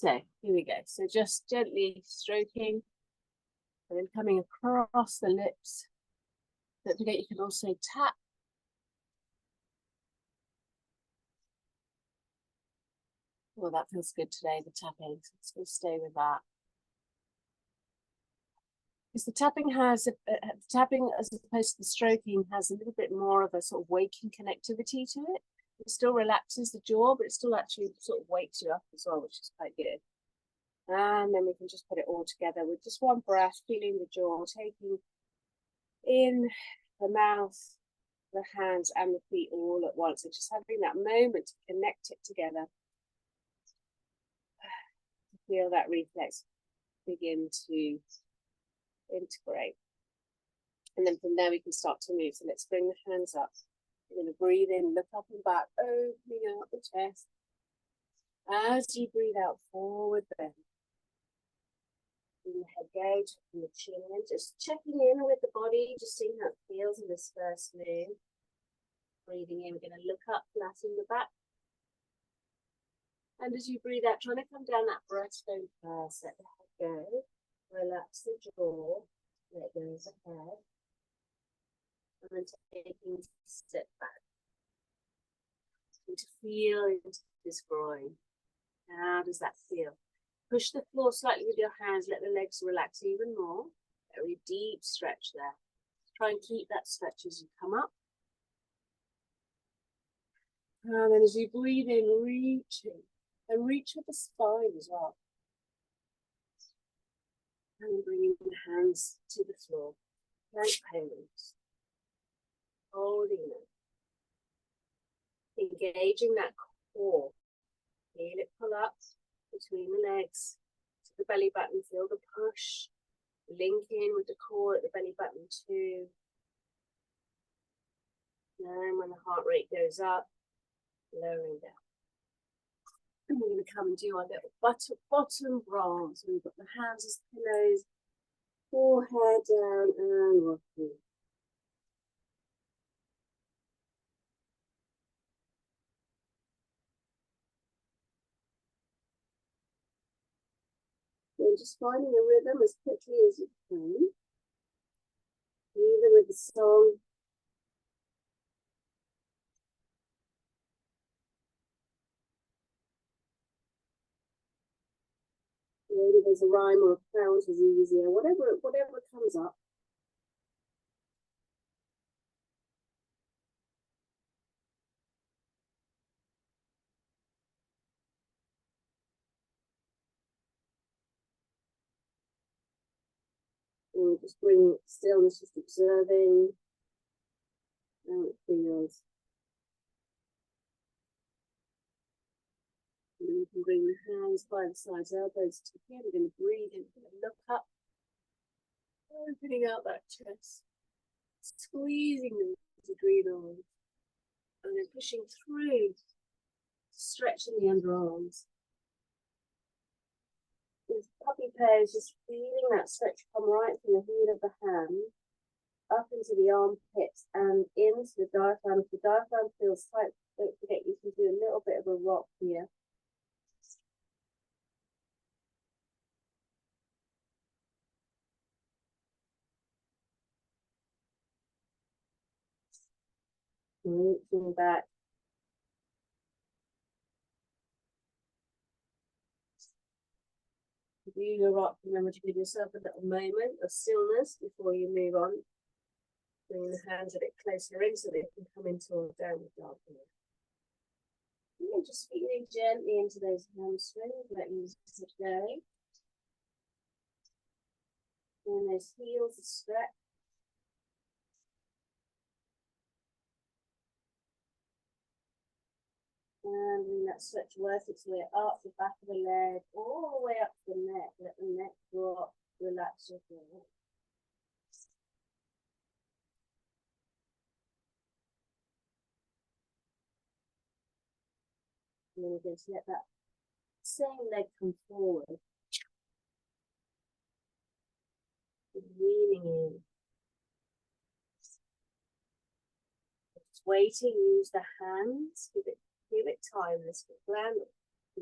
So here we go. So just gently stroking and then coming across the lips. Don't forget you can also tap. Well, that feels good today, the tapping. So let's go stay with that. Because the tapping has, tapping as opposed to the stroking has a little bit more of a sort of waking connectivity to it. It still relaxes the jaw, but it still actually sort of wakes you up as well, which is quite good. And then we can just put it all together with just one breath, feeling the jaw, taking in the mouth, the hands and the feet all at once. So just having that moment to connect it together. Feel that reflex begin to integrate. And then from there we can start to move. So let's bring the hands up. We're going to breathe in, look up and back, opening out the chest. As you breathe out, forward bend. Bring the head go, checking the chin in, just checking in with the body, just seeing how it feels in this first move. Breathing in, we're going to look up, flatten the back. And as you breathe out, trying to come down that breastbone first, let the head go. Relax the jaw, let go of the head. And then taking a step back. And to feel into this groin. How does that feel? Push the floor slightly with your hands, let the legs relax even more. Very deep stretch there. Try and keep that stretch as you come up. And then as you breathe in, reaching. And reach with the spine as well. And bringing the hands to the floor. Plank pose. Holding them. Engaging that core. Feel it pull up between the legs to the belly button. Feel the push. Link in with the core at the belly button too. And when the heart rate goes up, lowering down. And we're going to come and do our little bottom roll. So we've got the hands as pillows, forehead down and rocking. And just finding a rhythm as quickly as you can. Either with the song. Maybe there's a rhyme or a count is easier, whatever comes up. And just bring stillness, just observing how it feels. And you can bring the hands by the sides, elbows together. We're going to breathe in, we're going to look up, opening out that chest, squeezing the adrenals, and then pushing through, stretching the underarms. This puppy pose, just feeling that stretch come right from the heel of the hand up into the armpits and into the diaphragm. If the diaphragm feels tight, don't forget you can do a little bit of a rock here. Reaching back. Do your rock, remember to give yourself a little moment of stillness before you move on. Bring the hands a bit closer in so they can come into a downward dog here. And just feeling gently into those hamstrings, letting them sit go. And those heels are stretched. And bring that stretch work its way up the back of the leg, all the way up to the neck. Let the neck drop, relax your jaw. And then we're going to let that same leg come forward. Leaning in. Just waiting, use the hands, give it time. This gland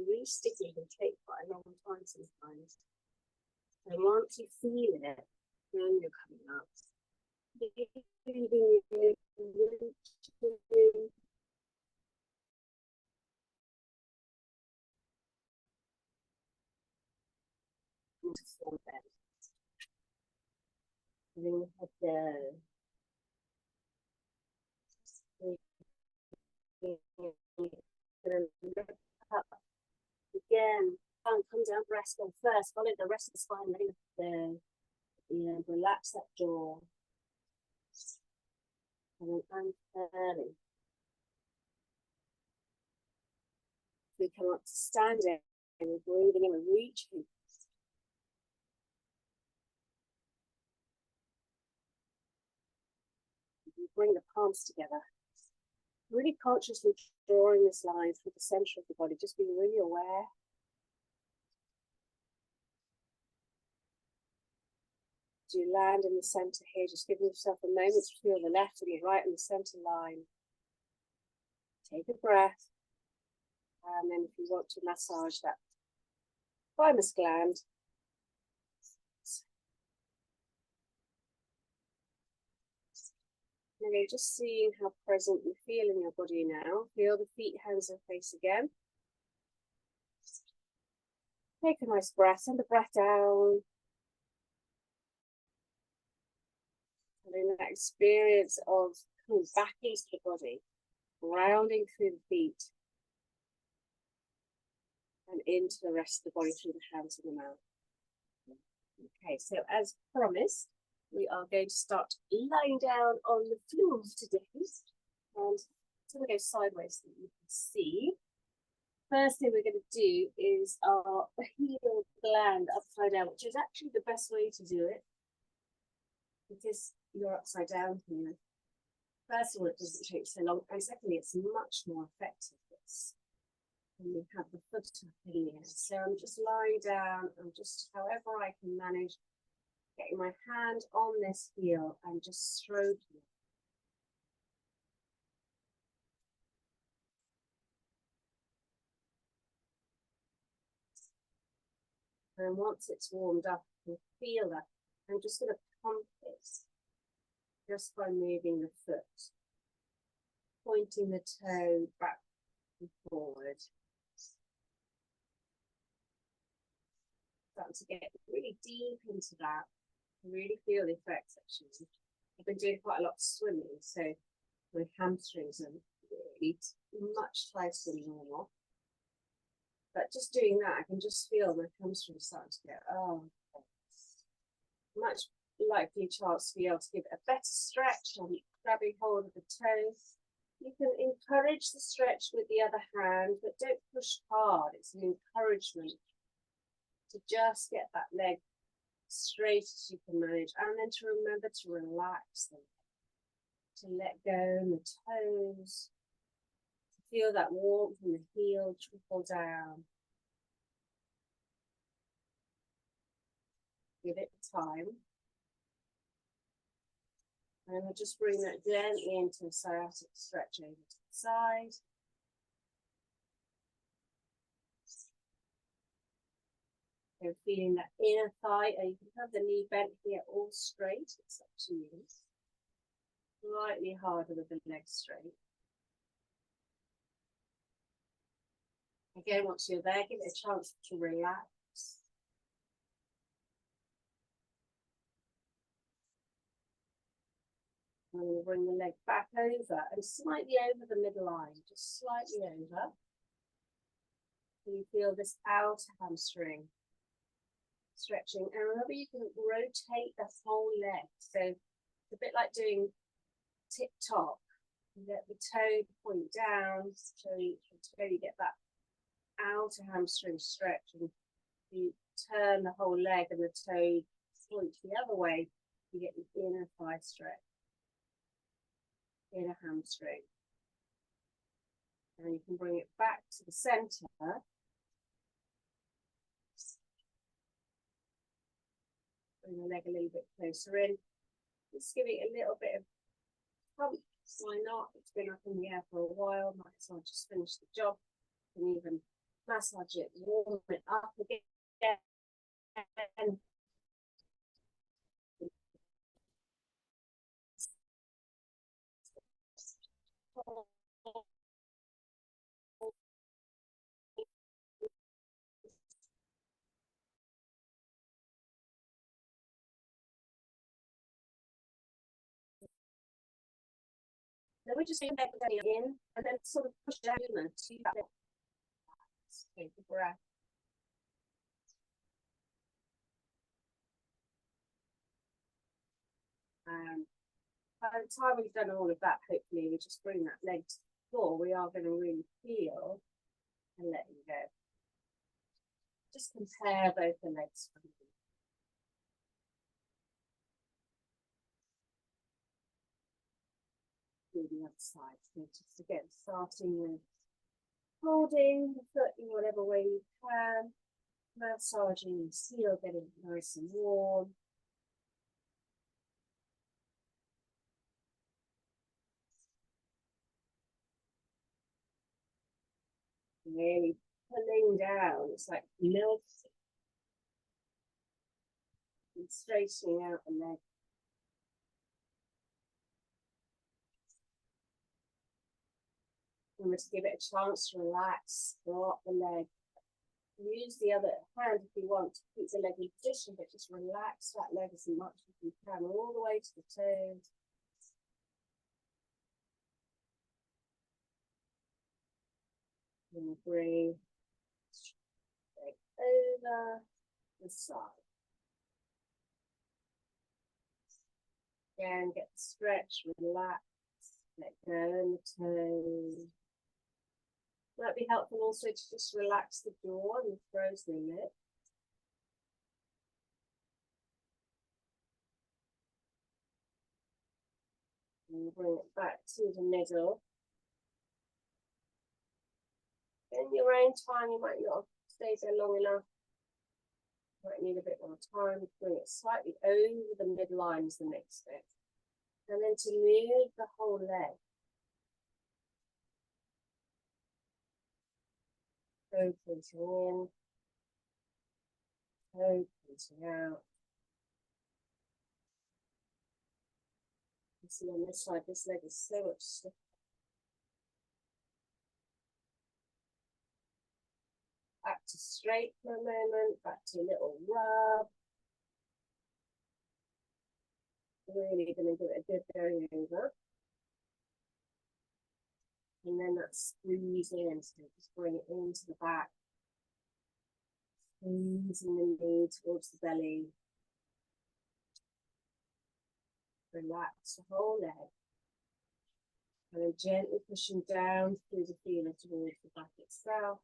really sticky, it can take quite a long time sometimes. And once you feel it, then you're coming up. Into full bend. Letting the head go. Look up again. Come down, breast go first. Follow the rest of the spine, letting it go. And relax that jaw. And then unfurling. We come up to standing and we're breathing and we're reaching. You bring the palms together. Really consciously drawing this line through the center of the body, just being really aware. As you land in the center here, just giving yourself a moment to feel the left and the right and the center line. Take a breath. And then if you want to massage that thymus gland, okay, just seeing how present you feel in your body now. Feel the feet, hands and face again. Take a nice breath, send the breath down. And in that experience of coming back into the body, grounding through the feet and into the rest of the body through the hands and the mouth. Okay, so as promised, we are going to start lying down on the floor today. And so we go sideways so that you can see. First thing we're going to do is our heel gland upside down, which is actually the best way to do it because you're upside down here. First of all, it doesn't take so long, and secondly, it's much more effective when we have the foot up in the air. So I'm just lying down, and just however I can manage, getting my hand on this heel and just stroking it. And once it's warmed up, you feel that. I'm just going to pump it just by moving the foot, pointing the toe back and forward. Starting to get really deep into that. Really feel the effects actually. I've been doing quite a lot of swimming, so my hamstrings are really much tighter than normal. But just doing that, I can just feel my hamstrings starting to go, oh, okay. Much likely chance to be able to give it a better stretch on grabbing hold of the toes. You can encourage the stretch with the other hand, but don't push hard. It's an encouragement to just get that leg straight as you can manage, and then to remember to relax them, to let go in the toes, to feel that warmth in the heel trickle down. Give it time. And we'll just bring that gently into a sciatic stretch over to the side. So feeling that inner thigh, and you can have the knee bent here all straight, it's up to you. Slightly harder with the legs straight. Again, once you're there, give it a chance to relax. And we'll bring the leg back over and slightly over the middle line, just slightly over. And you feel this outer hamstring stretching. And remember, you can rotate the whole leg. So it's a bit like doing tip-top. You let the toe point down, so you get that outer hamstring stretch, and you turn the whole leg and the toe point the other way, you get the inner thigh stretch, inner hamstring. And you can bring it back to the center. Bring the leg a little bit closer in. Just give it a little bit of pump. Why not? It's been up in the air for a while. Might as well just finish the job. And even Massage it, warm it up again. Then we just bring everything in and then sort of push down to that. Take a breath. By the time we've done all of that, hopefully we just bring that leg to the floor. We are going to really feel and let you go. Just compare both the legs from you. Do the other side. So just again, starting with holding the foot in whatever way you can, massaging the heel, getting it nice and warm. Really pulling down, it's like melting and straightening out the leg. And just give it a chance to relax, drop the leg. Use the other hand if you want to keep the leg in position, but just relax that leg as much as you can, all the way to the toes. And bring straight over the side. Again, get the stretch, relax, let go in the toes. Might be helpful also to just relax the jaw and the frozen lip. And bring it back to the middle. In your own time, you might not have stayed there long enough. Might need a bit more time. Bring it slightly over the midline is the next bit. And then to move the whole leg. Opening in. Opening out. You see on this side, this leg is so much stiffer. Back to straight for a moment, back to a little rub. Really going to give it a good going over. And then that squeeze in, so just bring it into the back. Squeezing the knee towards the belly. Relax the whole leg. And then gently pushing down through the feeler towards the back itself.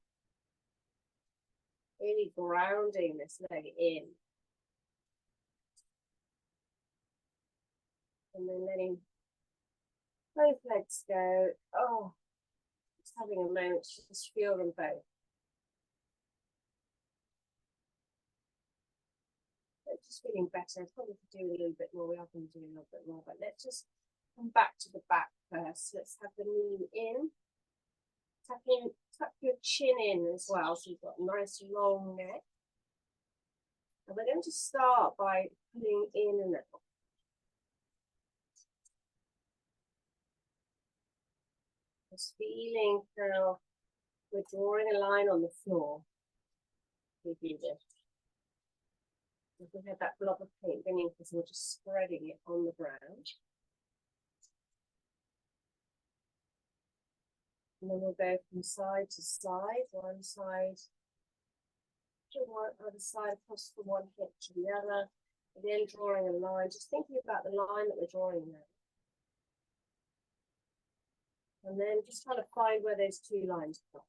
Really grounding this leg in. And then letting both legs go. Oh, just having a moment to just feel them both. Just feeling better. Probably could do a little bit more. We are going to do a little bit more, but let's just come back to the back first. Let's have the knee in. Tuck your chin in as well, so you've got a nice long neck. And we're going to start by pulling in a little. Just feeling how we're drawing a line on the floor. We do this. If we have that blob of paint beneath us, we're just spreading it on the ground. And then we'll go from side to side, one side to one other side, across from one hip to the other. Again, drawing a line, just thinking about the line that we're drawing there. And then just trying to find where those two lines cross.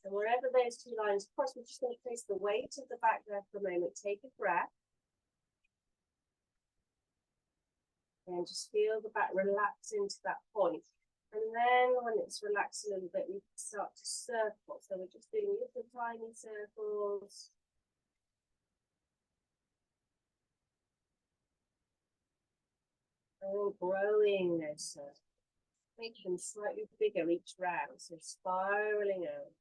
And wherever those two lines cross, we're just going to place the weight of the back there for a moment. Take a breath. And just feel the back relax into that point. And then when it's relaxed a little bit, we can start to circle. So we're just doing little tiny circles. And growing those circles. Make them slightly bigger each round, so spiraling out.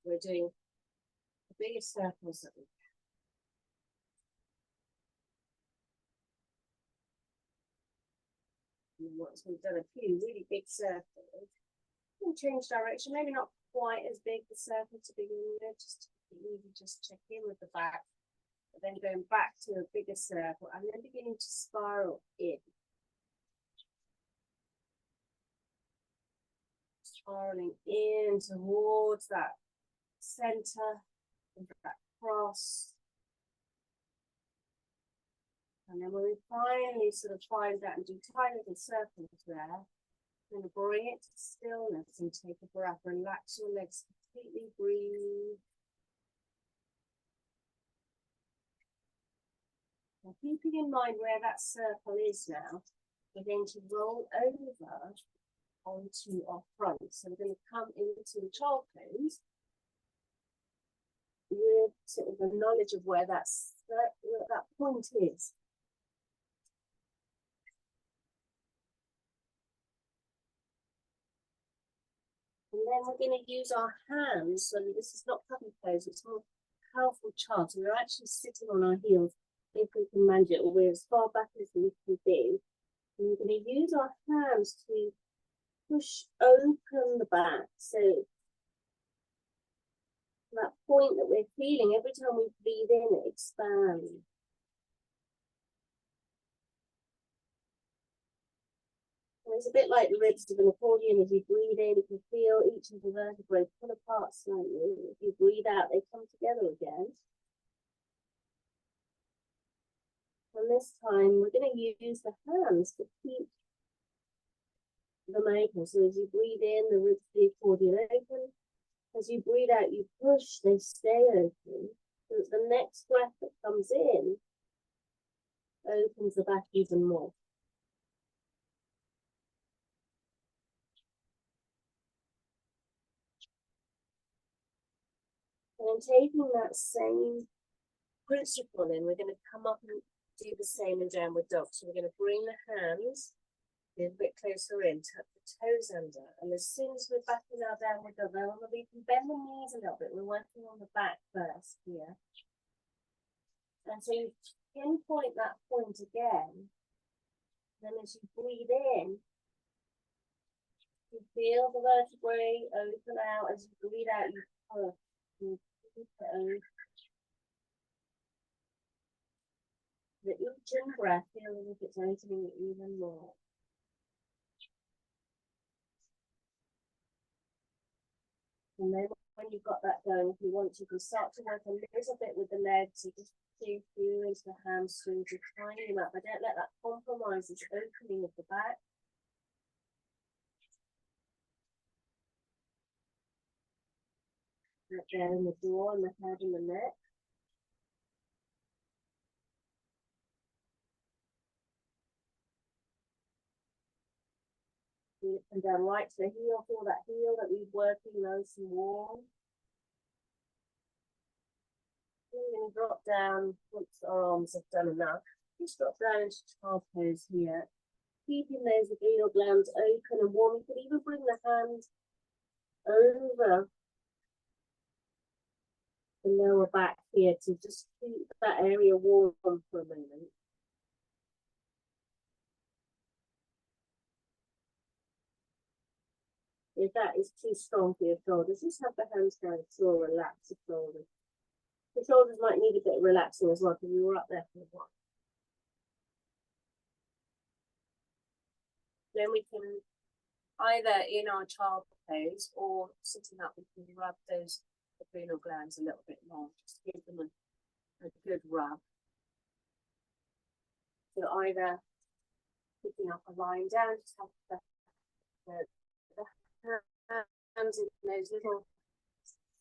We're doing the biggest circles that we can. And once we've done a few really big circles, we'll change direction. Maybe not quite as big the circle to begin with, just check in with the back. But then going back to a bigger circle and then beginning to spiral in. Spiraling in towards that center, and that cross. And then when we finally sort of find that and do tiny little circles there, we're going to bring it to stillness and take a breath. Relax your legs completely, breathe. Now, keeping in mind where that circle is now, we're going to roll over onto our front. So we're going to come into child pose with sort of the knowledge of where that point is. And then we're going to use our hands. So this is not puppy pose, it's more powerful child. So we're actually sitting on our heels if we can manage it, or we're as far back as we can be. And we're going to use our hands to push open the back. So that point that we're feeling, every time we breathe in, it expands. And it's a bit like the ribs of an accordion. As you breathe in, you can feel each of the vertebrae pull apart slightly. If you breathe out, they come together again. And this time, we're going to use the hands to keep them open. So as you breathe in, the ribs of the accordion open. As you breathe out, you push, they stay open. So that the next breath that comes in opens the back even more. And taking that same principle in, we're going to come up and do the same in downward dog. So we're going to bring the hands a bit closer in, tuck the toes under. And as soon as we're back in our downward dog, now we can bend the knees a little bit. We're working on the back first here. And so you pinpoint that point again. Then as you breathe in, you feel the vertebrae open out. As you breathe out, you push. You keep it open. That each in-breath feels as if it's opening it even more. And then when you've got that going, if you want to, you can start to work a little bit with the legs. You just do through into the hamstrings, you're tying them up. But don't let that compromise this opening of the back. Right there in the jaw and the head and the neck. And down right to the heel, feel that heel that we're working nice and warm. We're going to drop down once our arms have done enough. Just drop down into child pose here. Keeping those adrenal glands open and warm. You could even bring the hand over the lower back here to just keep that area warm for a moment. If that is too strong for your shoulders, just have the hands going to relax the shoulders. The shoulders might need a bit of relaxing as well because we were up there for a while. Then we can either in our child pose or sitting up, we can rub those adrenal glands a little bit more, just to give them a good rub. So either picking up a lying down, just have the hands in those little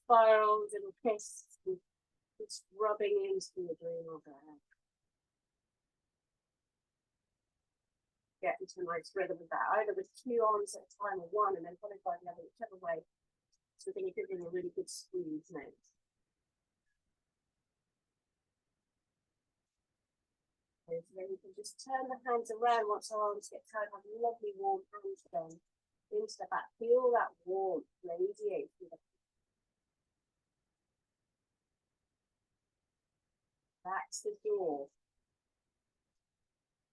spirals, little twists, just rubbing into the adrenal gland. Get into a nice rhythm with that, either with 2 arms at a time or one, and then followed by the other, whichever way. So then you're giving a really good squeeze next. pose. And then you can just turn the hands around once our arms get tired. Have lovely warm hands then into the back. Feel that warmth radiate through the back's the jaw,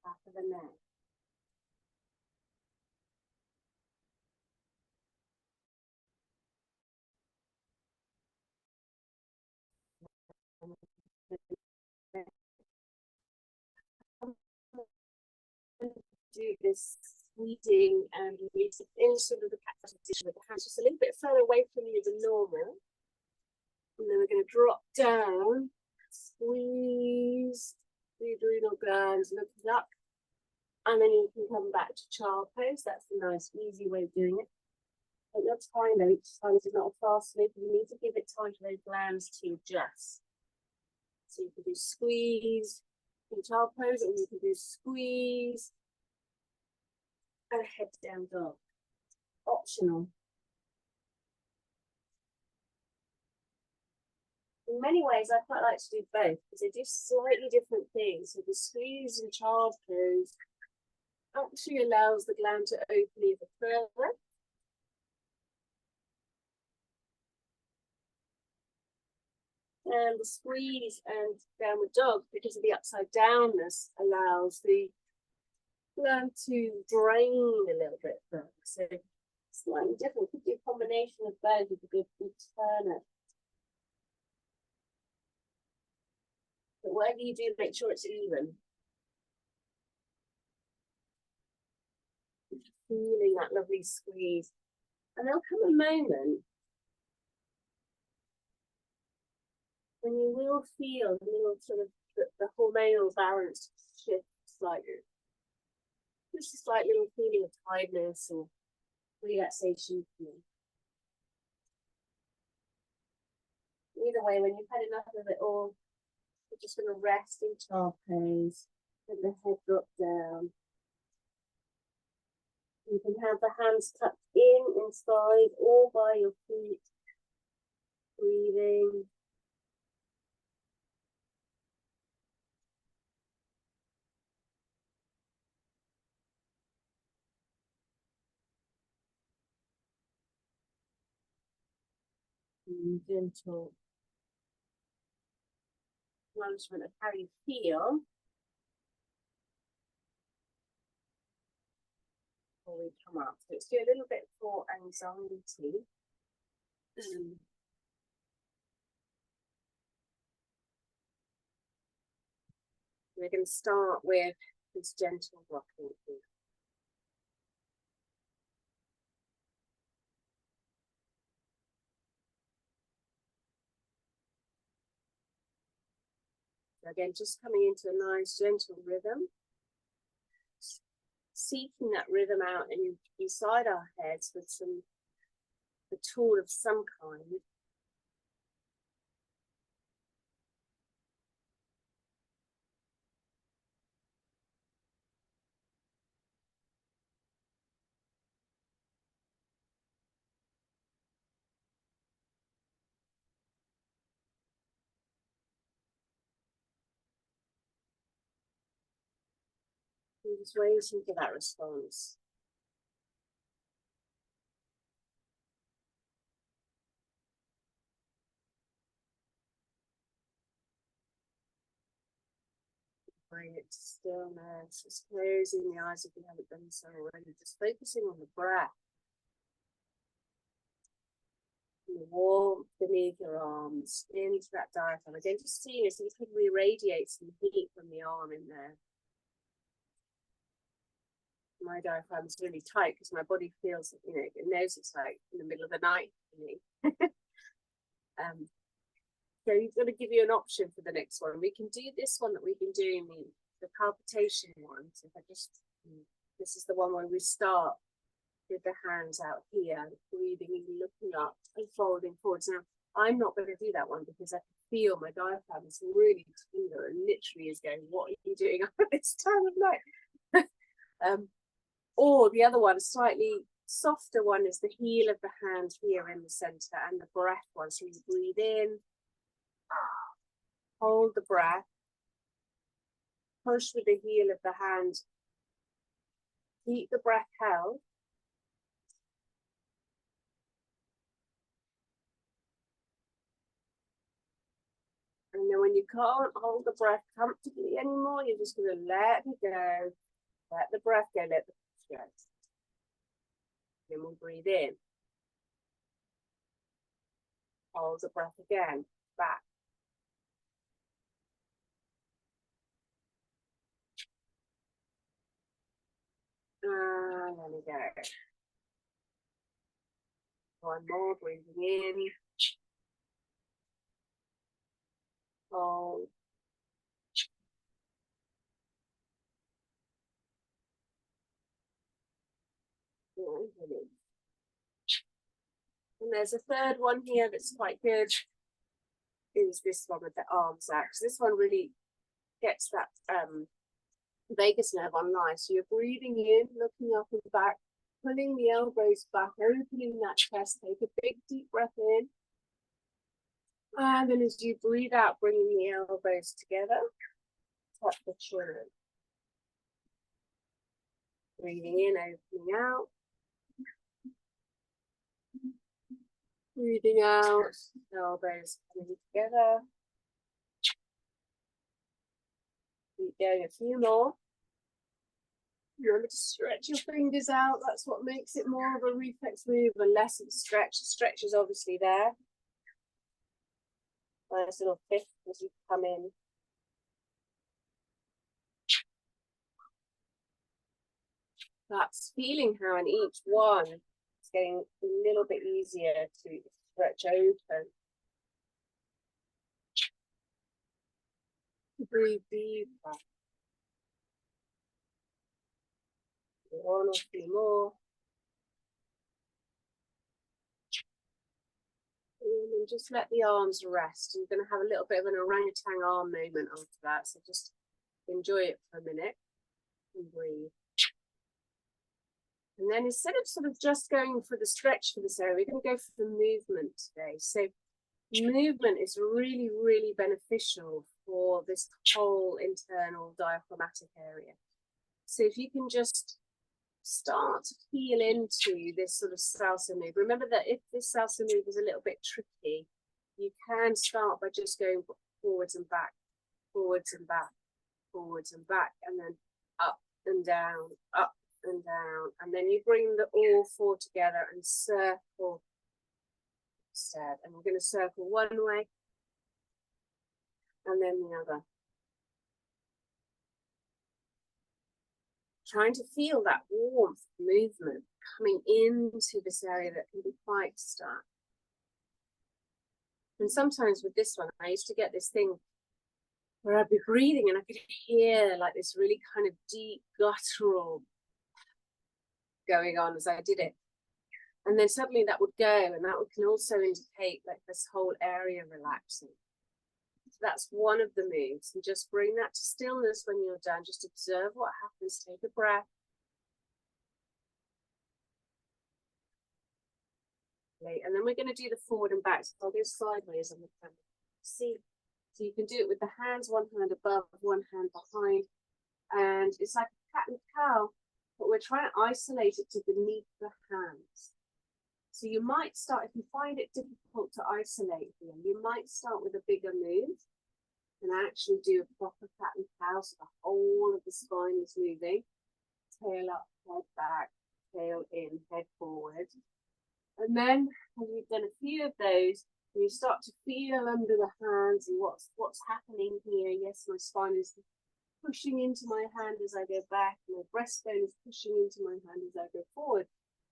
back of the neck. Do this squeezing and release in sort of the cactus position with the hands just a little bit further away from you than normal. And then we're going to drop down, squeeze the adrenal glands, look up, and then you can come back to child pose. That's a nice, easy way of doing it. But your time though, each time is not a fast move. You need to give it time for those glands to adjust. So you can do squeeze in child pose, or you can do squeeze and head down dog. Optional. In many ways, I quite like to do both because they do slightly different things. So the squeeze in child pose actually allows the gland to open even further. And the squeeze and downward dog, because of the upside downness, allows the gland to drain a little bit further. So slightly different. Could do a combination of both with a good turner. But whatever you do, make sure it's even. Feeling that lovely squeeze. And there'll come a moment when you will feel a little sort of the hormonal balance shift slightly. Just a slight little feeling of tiredness or relaxation. Either way, when you've had enough of it all, you're just going to rest in child pose, let the head drop down. You can have the hands tucked in, inside, or by your feet. Breathing. And gentle acknowledgement of how you feel. Before we come up. So let's do a little bit for anxiety. We're going to start with this gentle rocking here. So again, just coming into a nice gentle rhythm. Seeking that rhythm out and inside our heads with a tool of some kind. And just waiting for that response. Bring it to stillness, just closing the eyes if you haven't done so already, just focusing on the breath. And the warmth beneath your arms, into that diaphragm. Again, just seeing it, so you can re-radiate some heat from the arm in there. My diaphragm is really tight because my body feels, it knows it's like in the middle of the night for me. So he's going to give you an option for the next one. We can do this one that we've been doing, the palpitation one. So if I just, this is the one where we start with the hands out here, breathing and looking up and folding forwards. Now, I'm not going to do that one because I can feel my diaphragm is really tender and literally is going, what are you doing at this time of night? Or the other one, slightly softer one, is the heel of the hand here in the center, and the breath one. So you breathe in, hold the breath, push with the heel of the hand. Keep the breath held. And then when you can't hold the breath comfortably anymore, you're just going to let it go. Let the breath go, let the breath go. Then we'll breathe in. Hold the breath again. Back. And there we go. One more, breathing in. Hold. And there's a third one here that's quite good. Is this one with the arms out. Because this one really gets that vagus nerve online. So you're breathing in, looking up and back, pulling the elbows back, opening that chest. Take a big deep breath in. And then as you breathe out, bringing the elbows together, tuck the chin. Breathing in, opening out. Breathing out, elbows coming together. Keep going a few more. Remember to stretch your fingers out. That's what makes it more of a reflex move and less of a stretch. The stretch is obviously there. Nice little fifth as you come in. That's feeling how in each one it's getting a little bit easier to stretch open. Breathe deeper. One or two more. And just let the arms rest. You're going to have a little bit of an orangutan arm movement after that. So just enjoy it for a minute and breathe. And then instead of sort of just going for the stretch for this area, we're going to go for the movement today. So movement is really, really beneficial for this whole internal diaphragmatic area. So if you can just start to feel into this sort of salsa move. Remember that if this salsa move is a little bit tricky, you can start by just going forwards and back, forwards and back, forwards and back, and then up and down, up and down. And then you bring the all four together and circle instead. And we're going to circle one way and then the other. Trying to feel that warmth movement coming into this area that can be quite stuck. And sometimes with this one, I used to get this thing where I'd be breathing and I could hear like this really kind of deep guttural going on as I did it. And then suddenly that would go, and that can also indicate like this whole area relaxing. So that's one of the moves. And just bring that to stillness when you're done. Just observe what happens. Take a breath. Okay, and then we're going to do the forward and back. So I'll go sideways on the camera. See? So you can do it with the hands, one hand above, one hand behind. And it's like a cat and cow, but we're trying to isolate it to beneath the hands. So you might start, if you find it difficult to isolate here, you might start with a bigger move and actually do a proper cat and cow, so the whole of the spine is moving. Tail up, head back, tail in, head forward. And then when you've done a few of those, you start to feel under the hands and what's happening here. Yes, my spine is pushing into my hand as I go back, and my breastbone is pushing into my hand as I go forward.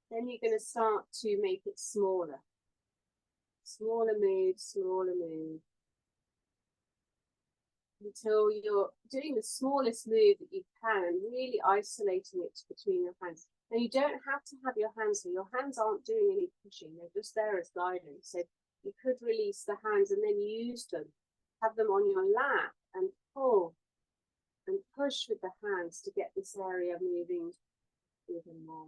Then you're going to start to make it smaller. Smaller move, smaller move. Until you're doing the smallest move that you can, really isolating it between your hands. Now you don't have to have your hands here. Your hands aren't doing any pushing. They're just there as guidance. So you could release the hands and then use them. Have them on your lap and pull and push with the hands to get this area moving even more.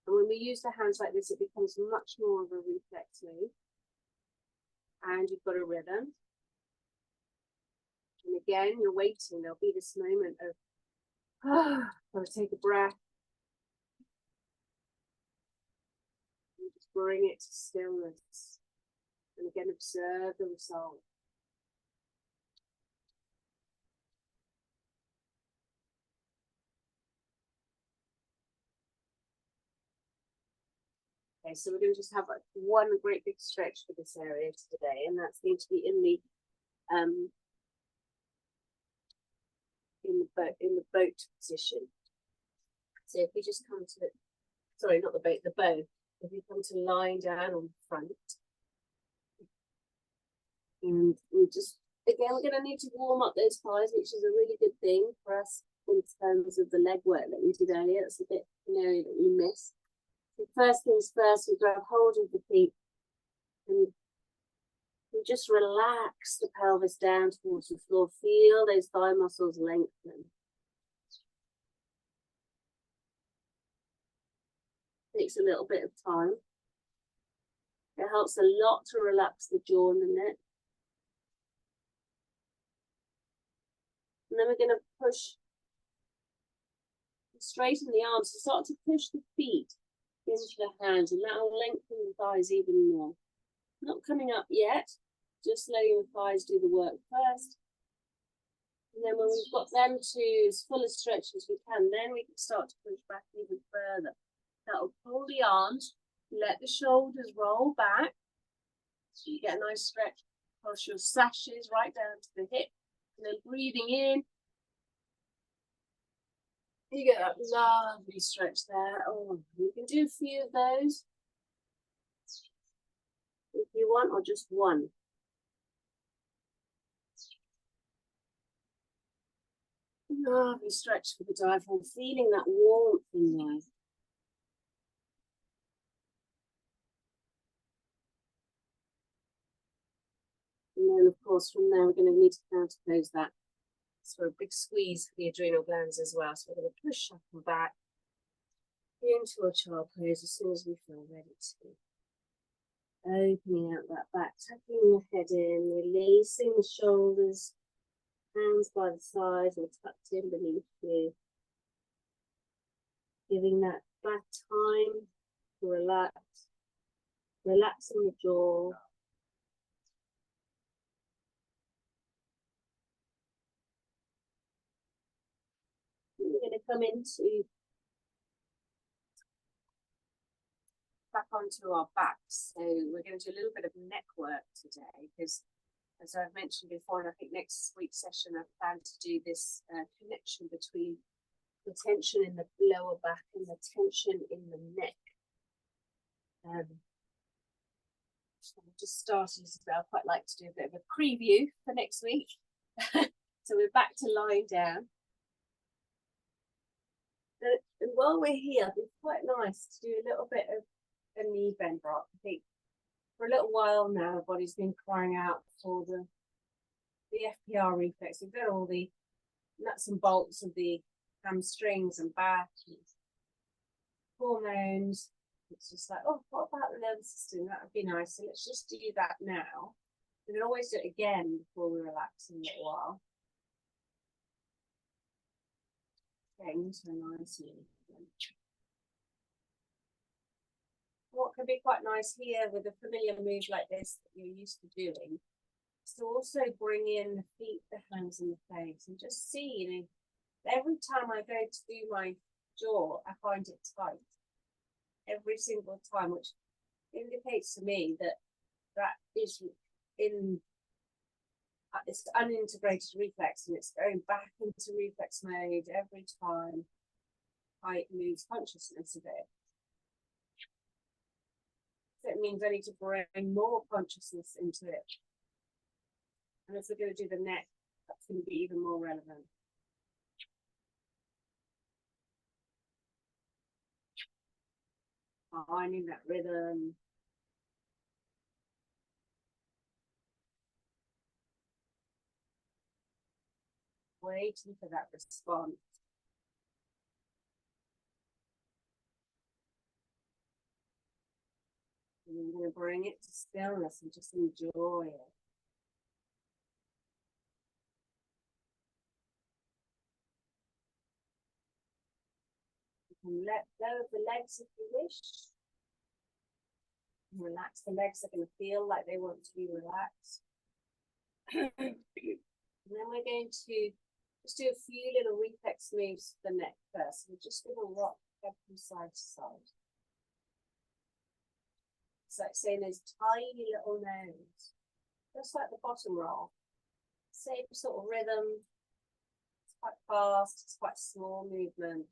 And when we use the hands like this, it becomes much more of a reflex move. And you've got a rhythm. And again, you're waiting. There'll be this moment of, I'll take a breath. And just bring it to stillness. And again, observe the result. Okay, so we're going to just have like one great big stretch for this area today, and that's going to be in the boat position. So if we just come to the, sorry, not the boat, the bow. If we come to lying down on the front, and we just, again, we're going to need to warm up those thighs, which is a really good thing for us in terms of the leg work that we did earlier. It's a bit an area that we missed. So first things first, we grab hold of the feet and we just relax the pelvis down towards the floor. Feel those thigh muscles lengthen. Takes a little bit of time. It helps a lot to relax the jaw and the neck. And then we're going to push, straighten the arms, so start to push the feet into the hands, and that will lengthen the thighs even more. Not coming up yet, just letting the thighs do the work first. And then when we've got them to as full a stretch as we can, then we can start to push back even further. That'll pull the arms, let the shoulders roll back, so you get a nice stretch across your sashes right down to the hip. And then breathing in, you get that lovely stretch there. Oh, you can do a few of those if you want, or just one. Lovely stretch for the diaphragm, feeling that warmth in there. And then, of course, from there, we're going to need to counterpose that. So a big squeeze for the adrenal glands as well. So we're going to push up and back into a child pose as soon as we feel ready to. Opening out that back, tucking the head in, releasing the shoulders, hands by the sides or tucked in beneath you. Giving that back time to relax, relaxing the jaw. We're going to come into back onto our backs. So we're going to do a little bit of neck work today because, as I've mentioned before, and I think next week's session I plan to do this connection between the tension in the lower back and the tension in the neck. So I just started as well. I'd quite like to do a bit of a preview for next week. So we're back to lying down. And while we're here, it's quite nice to do a little bit of a knee bend rock. I think for a little while now, our body's been crying out for the FPR reflex. We've got all the nuts and bolts of the hamstrings and back, and hormones. It's just like, oh, what about the nervous system? That would be nice. So let's just do that now. We can always do it again before we relax in a little while. Getting to a nice movement. What can be quite nice here with a familiar move like this that you're used to doing is to also bring in the feet, the hands, and the face, and just see, you know, every time I go to do my jaw, I find it tight. Every single time, which indicates to me that that is in it's unintegrated reflex, and it's going back into reflex mode every time I lose consciousness of it. So it means I need to bring more consciousness into it. And if we're going to do the neck, that's going to be even more relevant. Finding that rhythm. Waiting for that response. And you're going to bring it to stillness and just enjoy it. can let go of the legs if you wish. Relax the legs, they're going to feel like they want to be relaxed. And then we're going to just do a few little reflex moves for the neck first. We're just going to rock head from side to side. It's like saying those tiny little nodes, just like the bottom roll. Same sort of rhythm. It's quite fast, it's quite a small movement.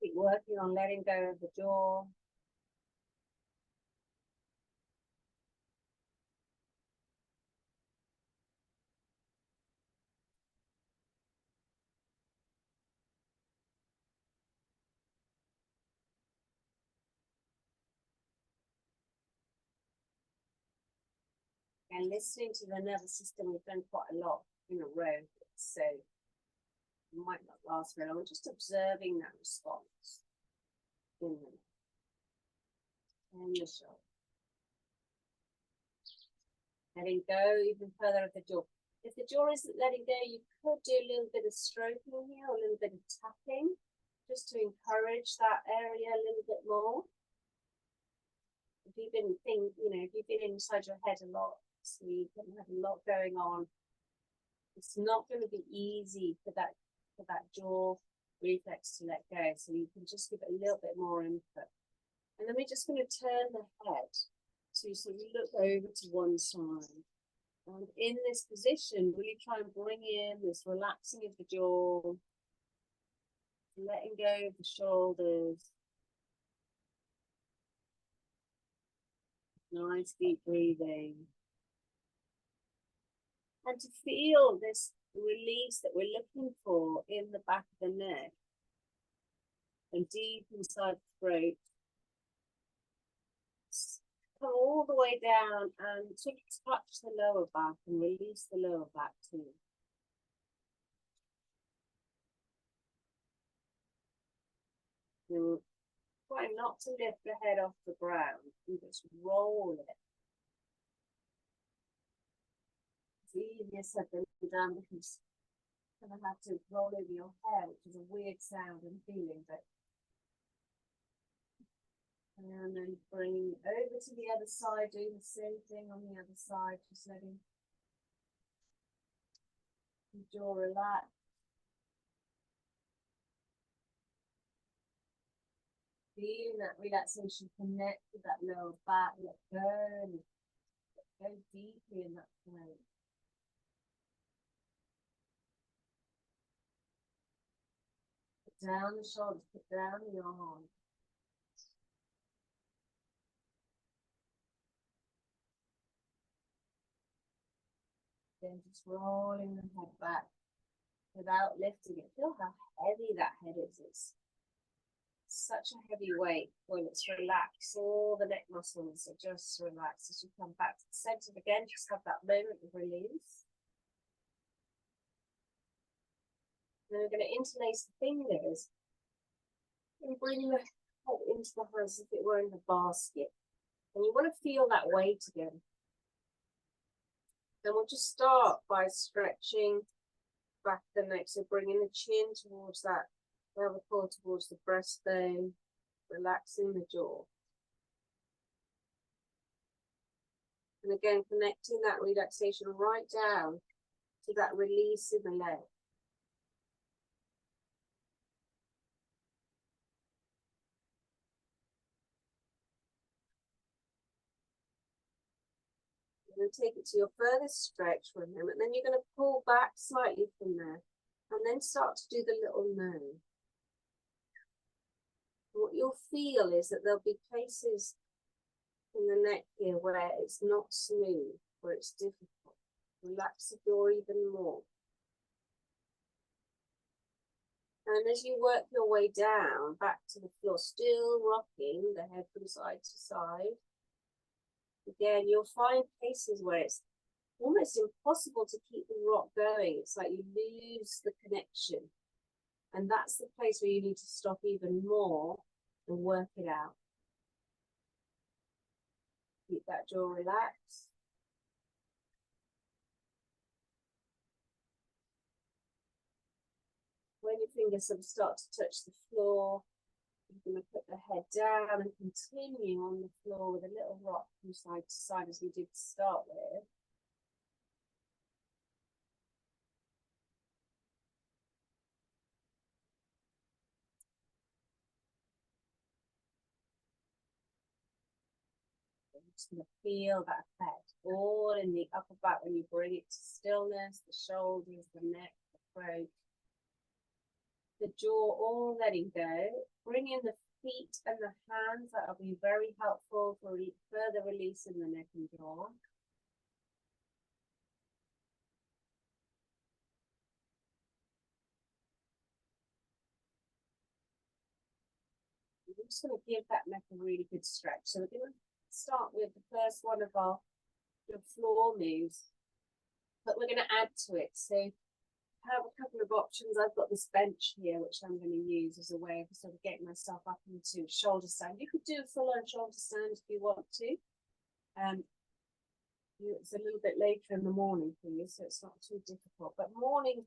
Keep working on letting go of the jaw. And listening to the nervous system, we've done quite a lot in a row, so it might not last very long. Just observing that response in the neck and the shoulder. Letting go even further of the jaw. If the jaw isn't letting go, you could do a little bit of stroking here, or a little bit of tapping, just to encourage that area a little bit more. If you've been if you've been inside your head a lot, sleep and have a lot going on, it's not going to be easy for that jaw reflex to let go. So you can just give it a little bit more input. And then we're just going to turn the head to sort of look over to one side. And in this position, really try and bring in this relaxing of the jaw, letting go of the shoulders. Nice deep breathing. And to feel this release that we're looking for in the back of the neck and deep inside the throat. Come all the way down and sort of touch the lower back and release the lower back too. And try not to lift the head off the ground and just roll it. It's easier said than done because you're going to have to roll over your hair, which is a weird sound and feeling, but and then bring over to the other side, doing the same thing on the other side, just letting the jaw relax. Feeling that relaxation connect with that lower back, let go deeply in that throat. Put down the shoulders, put down the arms. Then just rolling the head back without lifting it. Feel how heavy that head is. It's such a heavy weight when it's relaxed. All the neck muscles are just relaxed. As you come back to the center again, just have that moment of release. Then we're going to interlace the fingers and bring the head into the hands as if it were in the basket. And you want to feel that weight again. Then we'll just start by stretching back the neck, so bringing the chin towards that clavicle, towards the breastbone, relaxing the jaw. And again, connecting that relaxation right down to that release in the leg. You're going to take it to your furthest stretch for a moment, then you're going to pull back slightly from there, and then start to do the little nose. What you'll feel is that there'll be places in the neck here where it's not smooth, where it's difficult. Relax the jaw even more. And as you work your way down back to the floor, still rocking the head from side to side, again, you'll find places where it's almost impossible to keep the rock going. It's like you lose the connection. And that's the place where you need to stop even more and work it out. Keep that jaw relaxed. fingers sort of start to touch the floor. You're going to put the head down and continue on the floor with a little rock from side to side as we did to start with. Just going to feel that effect all in the upper back when you bring it to stillness, the shoulders, the neck, the throat, the jaw, all letting go. Bring in the feet and the hands. That will be very helpful for further release in the neck and jaw. I'm just going to give that neck a really good stretch. So we're going to start with the first one of our floor moves, but we're going to add to it. So I have a couple of options. I've got this bench here, which I'm going to use as a way of sort of getting myself up into shoulder stand. You could do a full-on shoulder stand if you want to. It's a little bit later in the morning for you, so it's not too difficult. But morning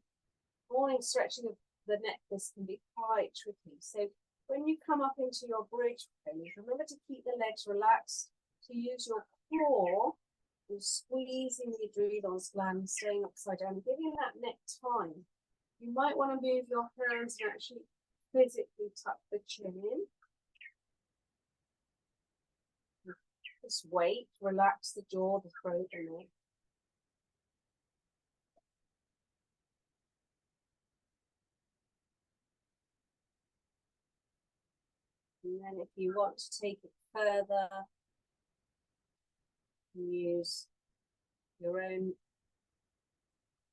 stretching of the neck, this can be quite tricky. So when you come up into your bridge pose, remember to keep the legs relaxed, to use your core and squeezing the adrenals gland, staying upside down, giving that neck time. You might want to move your hands and actually physically tuck the chin in. Just wait, relax the jaw, the throat, and neck. And then if you want to take it further, use your own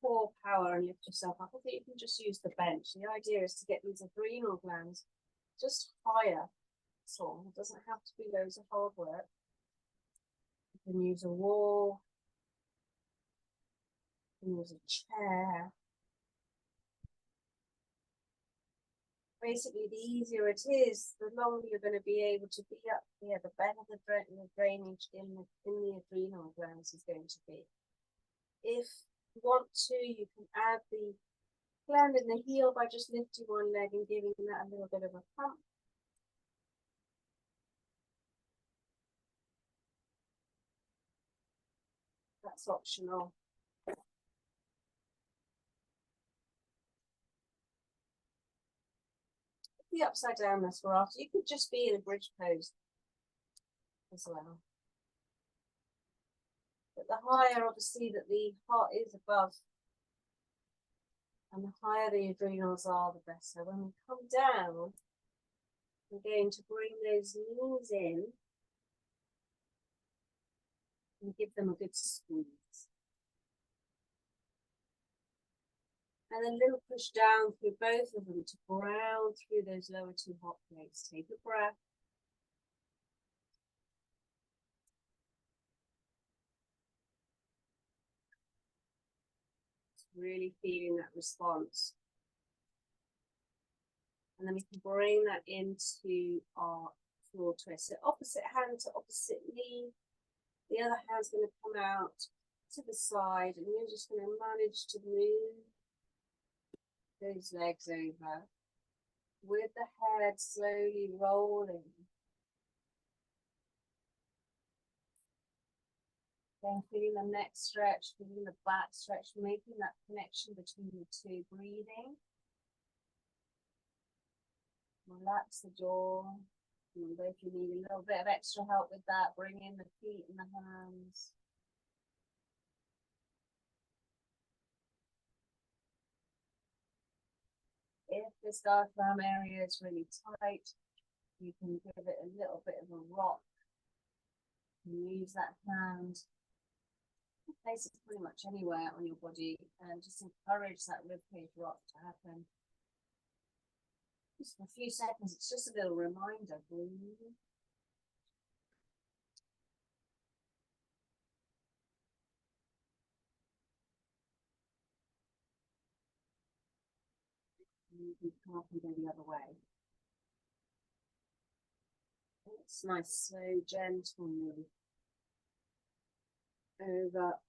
core power and lift yourself up. I think you can just use the bench. The idea is to get these adrenal glands just higher. So it doesn't have to be loads of hard work. You can use a wall, you can use a chair. Basically, the easier it is, the longer you're going to be able to be up here, the better the drainage in the adrenal glands is going to be. If you want to, you can add the gland in the heel by just lifting one leg and giving that a little bit of a pump. That's optional. The upside down this for after. You could just be in a bridge pose as well. But the higher, obviously, that the heart is above, and the higher the adrenals are, the better. When we come down, we're going to bring those knees in and give them a good squeeze. And a little push down through both of them to ground through those lower two hot plates. Take a breath. Really feeling that response. And then we can bring that into our floor twist. So opposite hand to opposite knee. The other hand's going to come out to the side, and you're just going to manage to move those legs over with the head slowly rolling. Then feeling the neck stretch, feeling the back stretch, making that connection between the two. Breathing. Relax the jaw. And if you need a little bit of extra help with that, bring in the feet and the hands. If this diaphragm area is really tight, you can give it a little bit of a rock. Use that hand. Place it pretty much anywhere on your body, and just encourage that ribcage rock to happen. Just for a few seconds, it's just a little reminder. Breathe. You can come up and go the other way. It's nice, slow, gentle move. Over.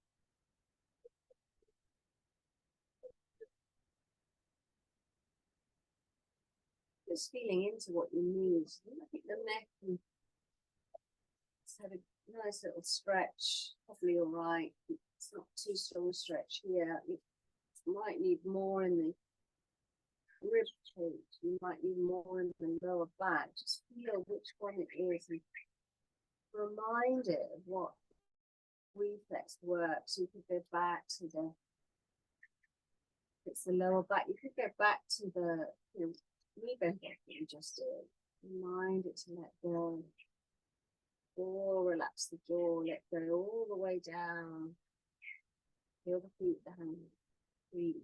just feeling into what you need. Look at the neck and just have a nice little stretch. Probably all right. It's not too strong a stretch here. You might need more in the rib cage. You might need more in the lower back. Just feel which one it is and remind it of what reflex works. You could go back to the, it's the lower back. You could go back to the knee bend that you just did. Remind it to let go. Or relax the jaw, let go all the way down. Feel the feet down. Breathe.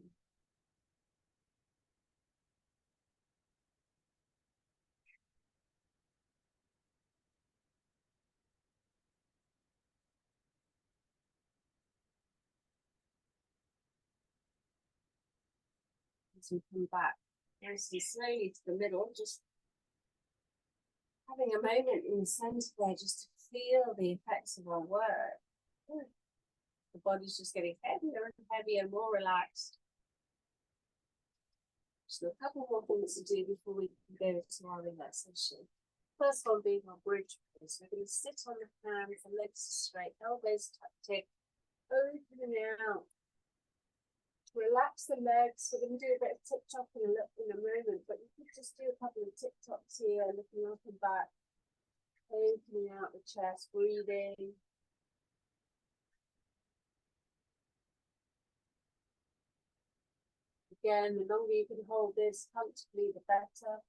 As you come back nice and slowly to the middle, just having a moment in the center there just to feel the effects of our work. The body's just getting heavier and heavier, more relaxed. So a couple more things to do before we can go to our relaxation. First one being our bridge pose. We're going to sit on the hands, the legs straight, elbows tucked in, opening out. Relax the legs. We're going to do a bit of tip-top in a moment, but you could just do a couple of tip-tops here, looking up and back, opening out the chest, breathing. Again, the longer you can hold this comfortably, the better.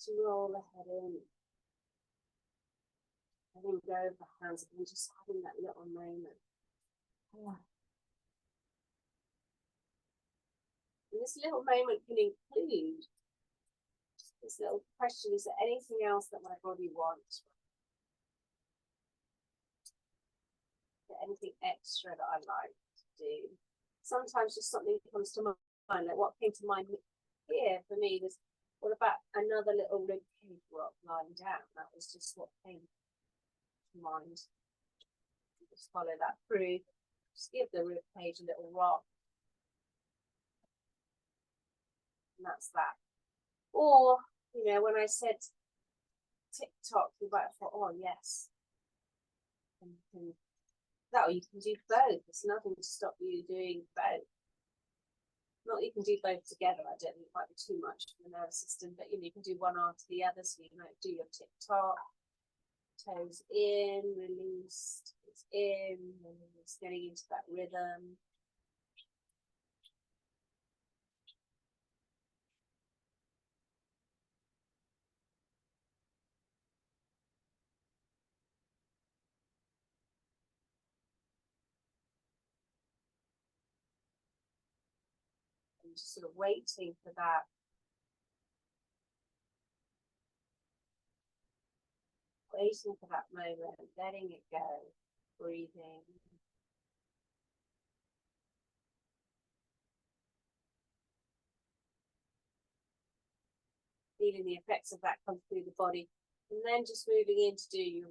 To roll the head in. And then go over the hands and just having that little moment. And this little moment can include this little question: is there anything else that my body wants? Is there anything extra that I like to do? Sometimes just something comes to mind. Like what came to mind here for me was, what about another little rib cage rock lying down? That was just what came to mind. Just follow that through. Just give the rib cage a little rock. And that's that. Or, when I said TikTok, you might have thought, oh, yes. That, you can do both. There's nothing to stop you doing both. Not that you can do both together. I don't think it might be too much for the nervous system, but you can do one after the other. So you might do your TikTok, toes in, release, toes in, release, getting into that rhythm. And just sort of waiting for that. Waiting for that moment, letting it go, breathing. Feeling the effects of that come through the body. And then just moving in to do your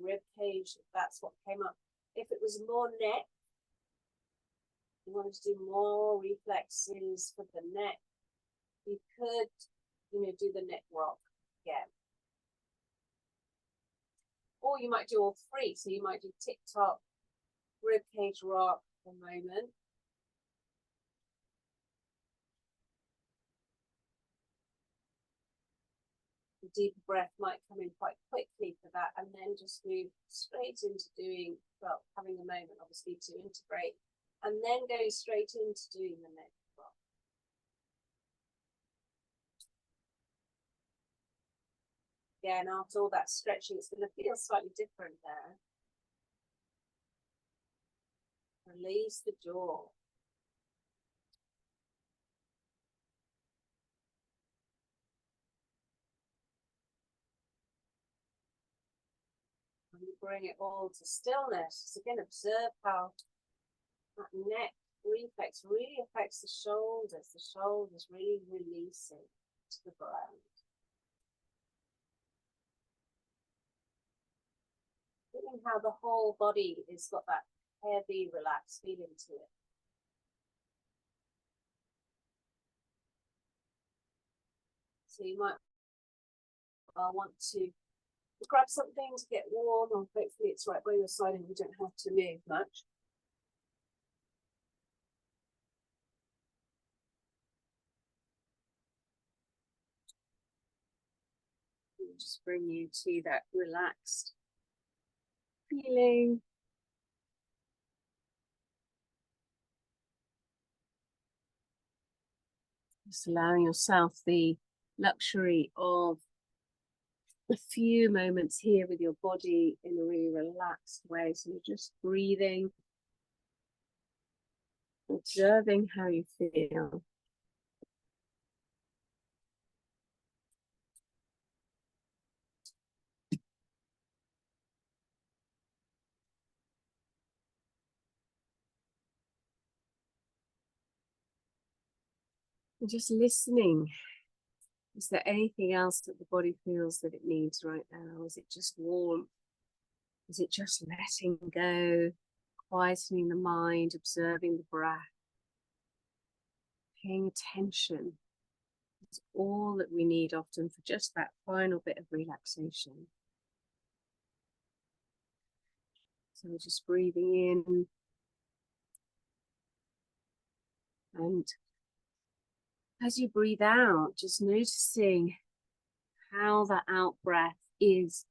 rib cage, if that's what came up. If it was more neck, you wanted to do more reflexes for the neck, you could, do the neck rock again. Or you might do all three. So you might do TikTok, rib cage rock for a moment. The deeper breath might come in quite quickly for that, and then just move straight into doing, having a moment obviously to integrate, and then going straight into doing the neck rock. Again, after all that stretching, it's going to feel slightly different there. Release the jaw. And you bring it all to stillness. So again, observe how that neck reflex really affects the shoulders. The shoulders really releasing to the ground. Feeling how the whole body has got that heavy, relaxed feeling to it. So you might want to grab something to get warm, or hopefully it's right by your side and you don't have to move much. And just bring you to that relaxed feeling. Just allowing yourself the luxury of a few moments here with your body in a really relaxed way. So you're just breathing, observing how you feel. And just listening. Is there anything else that the body feels that it needs right now? Is it just warmth? Is it just letting go, quietening the mind, observing the breath? Paying attention is all that we need often for just that final bit of relaxation. So we're just breathing in and as you breathe out, just noticing how that out breath is.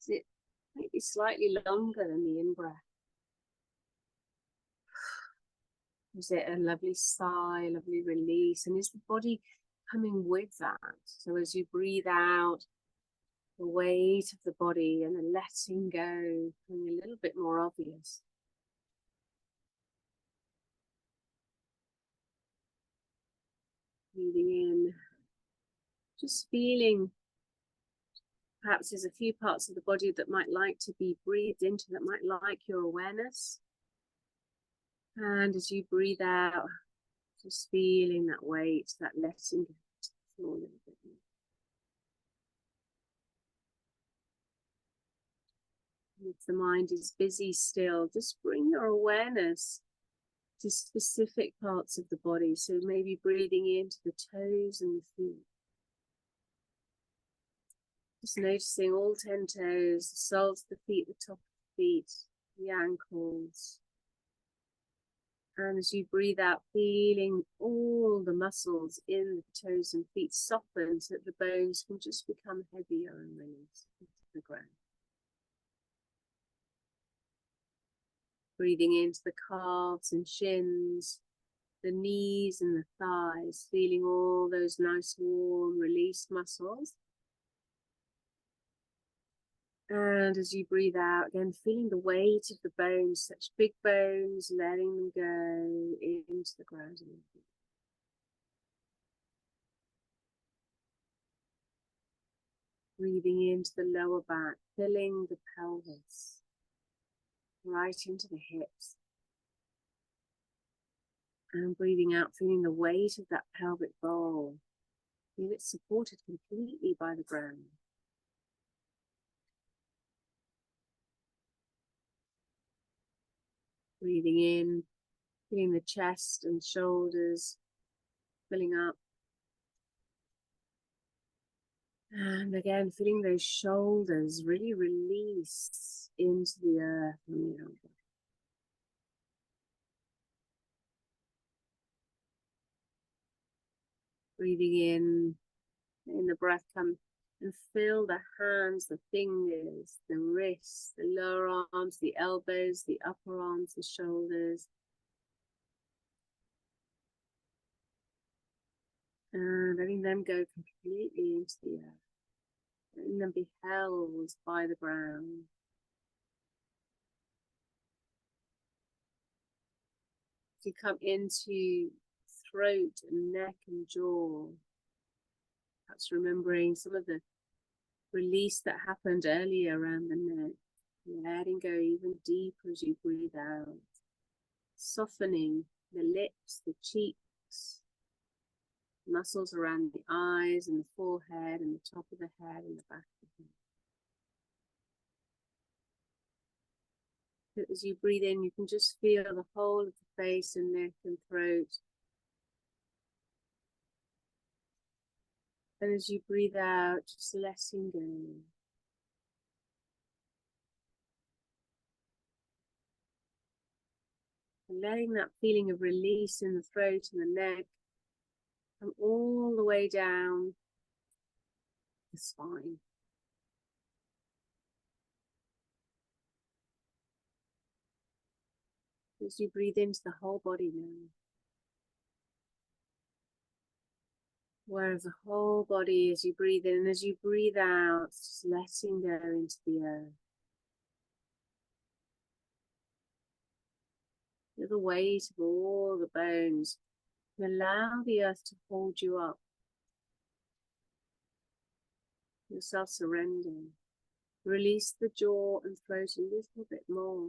Is it maybe slightly longer than the in breath? Is it a lovely sigh, lovely release? And is the body coming with that? So as you breathe out, the weight of the body and the letting go becoming a little bit more obvious. Breathing in, just feeling perhaps there's a few parts of the body that might like to be breathed into, that might like your awareness. And as you breathe out, just feeling that weight, that letting go to the floor a little bit more. If the mind is busy still, just bring your awareness to specific parts of the body. So maybe breathing into the toes and the feet. Just noticing all 10 toes, the soles of the feet, the top of the feet, the ankles. And as you breathe out, feeling all the muscles in the toes and feet soften so that the bones can just become heavier and release into the ground. Breathing into the calves and shins, the knees and the thighs, feeling all those nice warm released muscles. And as you breathe out, again, feeling the weight of the bones, such big bones, letting them go into the ground. Breathing into the lower back, filling the pelvis, right into the hips. And breathing out, feeling the weight of that pelvic bowl. Feel it supported completely by the ground. Breathing in, feeling the chest and shoulders filling up. And again, feeling those shoulders really release into the earth and the elbow. Breathing in, letting the breath come and feel the hands, the fingers, the wrists, the lower arms, the elbows, the upper arms, the shoulders. And letting them go completely into the earth. Letting them be held by the ground. You come into throat and neck and jaw. Perhaps remembering some of the release that happened earlier around the neck. Letting go even deeper as you breathe out. Softening the lips, the cheeks, muscles around the eyes and the forehead and the top of the head and the back of the head. As you breathe in, you can just feel the whole of the face and neck and throat. And as you breathe out, just letting go. And letting that feeling of release in the throat and the neck come all the way down the spine. As you breathe into the whole body now. Aware of the whole body as you breathe in, and as you breathe out, just letting go into the earth. Feel the weight of all the bones. And allow the earth to hold you up. Yourself surrendering. Release the jaw and throat a little bit more.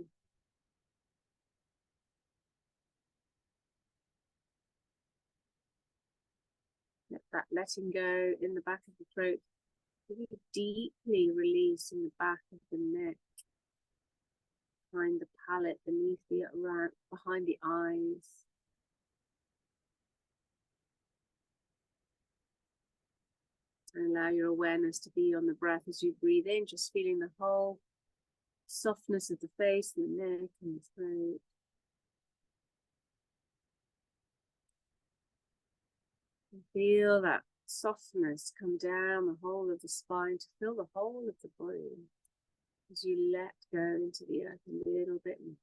Let that letting go in the back of the throat really deeply release in the back of the neck, behind the palate, beneath the around, behind the eyes. And allow your awareness to be on the breath as you breathe in, just feeling the whole softness of the face and the neck and the throat. And feel that softness come down the whole of the spine to fill the whole of the body as you let go into the earth a little bit more.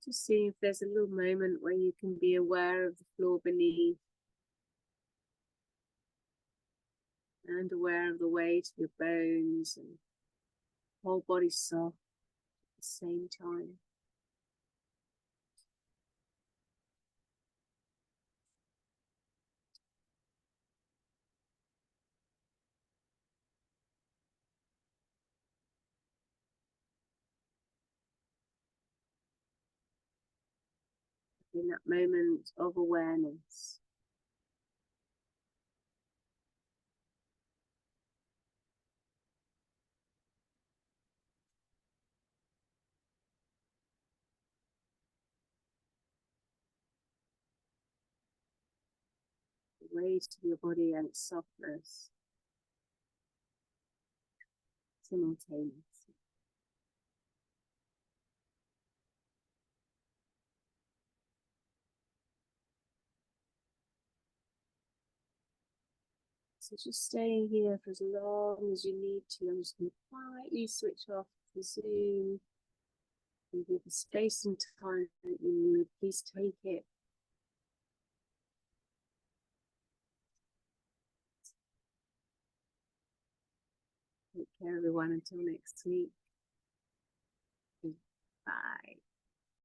Just seeing if there's a little moment where you can be aware of the floor beneath and aware of the weight of your bones and whole body soft at the same time. In that moment of awareness. The weight of your body and its softness simultaneously. So just staying here for as long as you need to. I'm just going to quietly switch off the Zoom. And with the space and time that you need, please take it. Take care, everyone. Until next week. Bye.